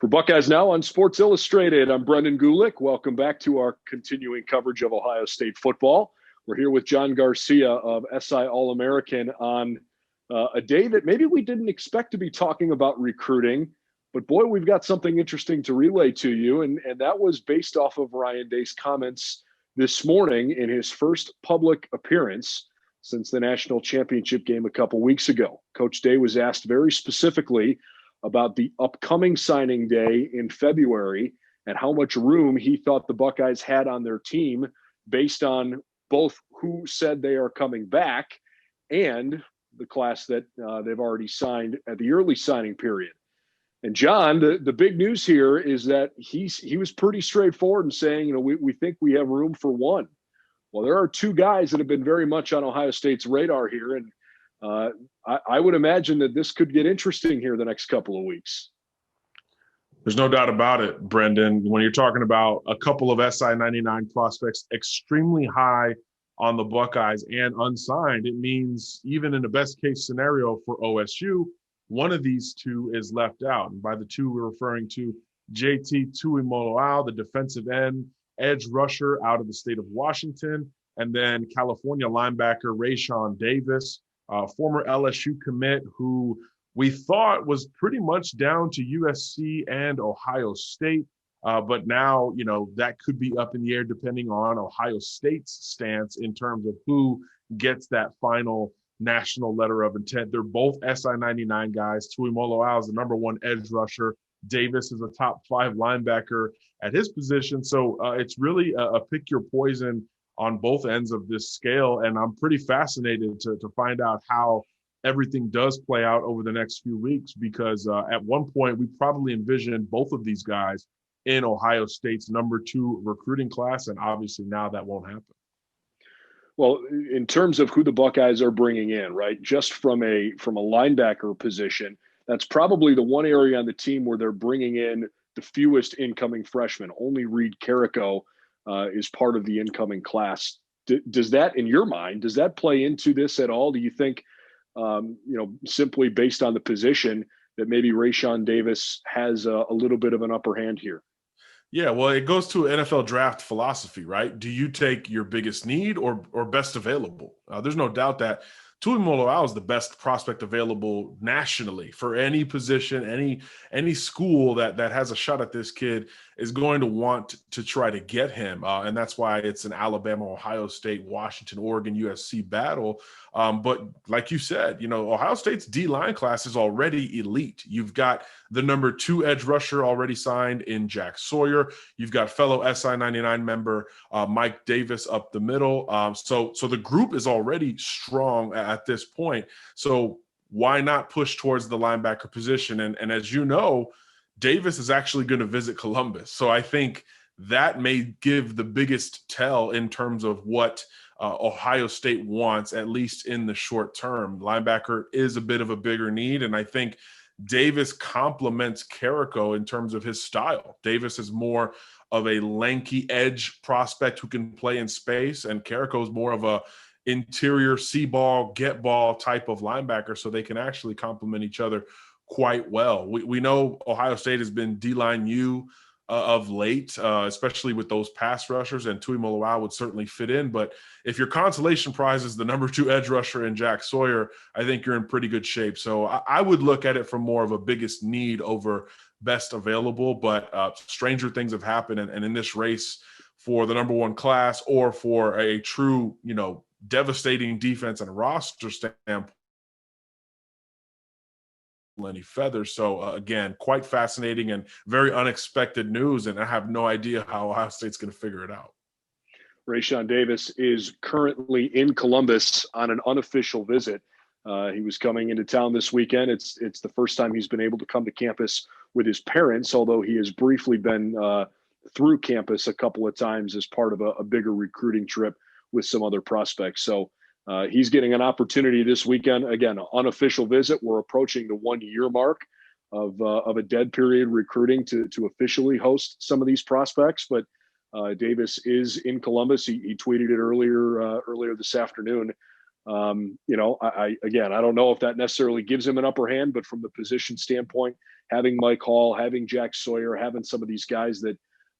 For Buckeyes Now on Sports Illustrated, I'm Brendan Gulick. Welcome back to our continuing coverage of Ohio State football. We're here with John Garcia of SI All-American on a day that maybe we didn't expect to be talking about recruiting, but boy, we've got something interesting to relay to you, and that was based off of Ryan Day's comments this morning in his first public appearance since the national championship game a couple weeks ago. Coach Day was asked very specifically about the upcoming signing day in February and how much room he thought the Buckeyes had on their team based on both who said they are coming back and the class that they've already signed at the early signing period. And John, the big news here is that he was pretty straightforward in saying, we think we have room for one. Well, there are two guys that have been very much on Ohio State's radar here, and I would imagine that this could get interesting here the next couple of weeks. There's no doubt about it, Brendan. When you're talking about a couple of SI 99 prospects extremely high on the Buckeyes and unsigned, it means even in the best case scenario for OSU, one of these two is left out. And by the two, we're referring to JT Tuimoloau, the defensive end, edge rusher out of the state of Washington, and then California linebacker Raesjon Davis, former LSU commit who we thought was pretty much down to USC and Ohio State. But now, that could be up in the air depending on Ohio State's stance in terms of who gets that final national letter of intent. They're both SI 99 guys. Tuimoloau is the number one edge rusher. Davis is a top 5 linebacker at his position. So it's really a pick your poison on both ends of this scale. And I'm pretty fascinated to find out how everything does play out over the next few weeks, because at one point we probably envisioned both of these guys in Ohio State's number 2 recruiting class. And obviously now that won't happen. Well, in terms of who the Buckeyes are bringing in, right, just from a linebacker position, that's probably the one area on the team where they're bringing in the fewest incoming freshmen. Only Reed Carrico is part of the incoming class. Does that, in your mind, does that play into this at all? Do you think, simply based on the position, that maybe Raesjon Davis has a little bit of an upper hand here? Yeah, well, it goes to NFL draft philosophy, right? Do you take your biggest need or best available? There's no doubt that Tuimoloau is the best prospect available nationally for any position. Any school that has a shot at this kid is going to want to try to get him. And that's why it's an Alabama, Ohio State, Washington, Oregon, USC battle. But like you said, Ohio State's D-line class is already elite. You've got the number 2 edge rusher already signed in Jack Sawyer. You've got fellow SI 99 member Mike Davis up the middle. So the group is already strong at this point. So why not push towards the linebacker position? And as you know, Davis is actually going to visit Columbus. So I think that may give the biggest tell in terms of what Ohio State wants, at least in the short term. Linebacker is a bit of a bigger need, and I think Davis complements Carrico in terms of his style. Davis is more of a lanky edge prospect who can play in space, and Carrico is more of a interior see ball, get ball type of linebacker, so they can actually complement each other quite well. We know Ohio State has been D-line U of late, especially with those pass rushers, and Tuimoloau would certainly fit in. But if your consolation prize is the number 2 edge rusher in Jack Sawyer, I think you're in pretty good shape. So I would look at it from more of a biggest need over best available. But stranger things have happened, and in this race for the number 1 class or for a true, devastating defense and roster standpoint, any feathers. So again, quite fascinating and very unexpected news, and I have no idea how Ohio State's going to figure it out. Raesjon Davis is currently in Columbus on an unofficial visit. He was coming into town this weekend. It's the first time he's been able to come to campus with his parents, although he has briefly been through campus a couple of times as part of a bigger recruiting trip with some other prospects. So he's getting an opportunity this weekend. Again, an unofficial visit. We're approaching the 1-year mark of a dead period recruiting to officially host some of these prospects. But Davis is in Columbus. He tweeted it earlier this afternoon. I don't know if that necessarily gives him an upper hand, but from the position standpoint, having Mike Hall, having Jack Sawyer, having some of these guys that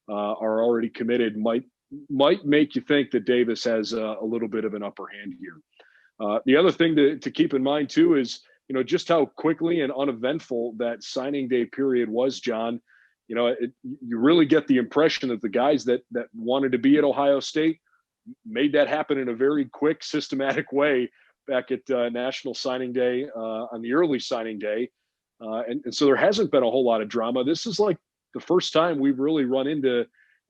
are already committed might make you think that Davis has a little bit of an upper hand here. The other thing to keep in mind too is, just how quickly and uneventful that signing day period was, John. You really get the impression that the guys that wanted to be at Ohio State made that happen in a very quick, systematic way back at National Signing Day on the early signing day. And so there hasn't been a whole lot of drama. This is like the first time we've really run into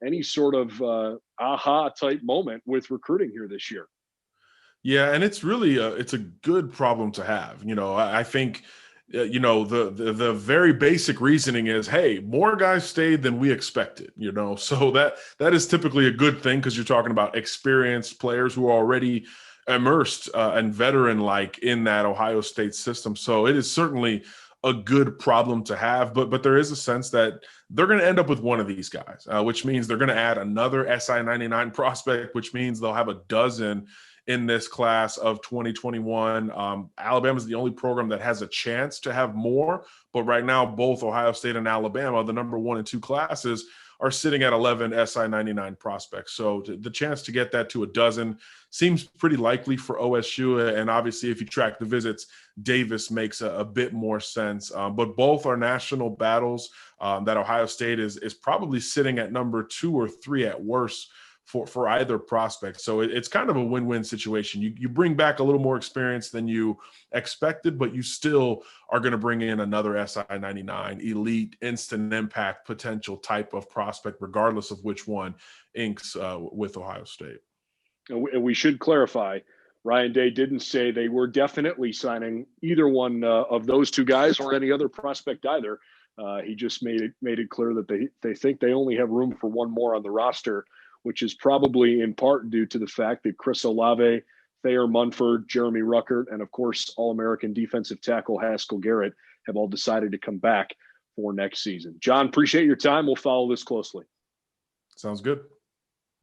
any sort of aha type moment with recruiting here this year. Yeah, and it's really it's a good problem to have. I think the very basic reasoning is, hey, more guys stayed than we expected. So that is typically a good thing, because you're talking about experienced players who are already immersed and veteran like in that Ohio State system. So it is certainly a good problem to have, but there is a sense that they're going to end up with one of these guys, which means they're going to add another SI-99 prospect, which means they'll have a dozen in this class of 2021. Alabama is the only program that has a chance to have more, but right now both Ohio State and Alabama, the number 1 and 2 classes, are sitting at 11 SI-99 prospects. So the chance to get that to a dozen seems pretty likely for OSU. And obviously, if you track the visits, Davis makes a bit more sense. But both are national battles that Ohio State is probably sitting at number 2 or 3 at worst for either prospect. So it's kind of a win-win situation. You bring back a little more experience than you expected, but you still are going to bring in another SI-99 elite instant impact potential type of prospect, regardless of which one inks with Ohio State. And we should clarify, Ryan Day didn't say they were definitely signing either one of those two guys or any other prospect either. He just made it clear that they think they only have room for one more on the roster, which is probably in part due to the fact that Chris Olave, Thayer Munford, Jeremy Ruckert, and of course, All-American defensive tackle Haskell Garrett have all decided to come back for next season. John, appreciate your time. We'll follow this closely. Sounds good.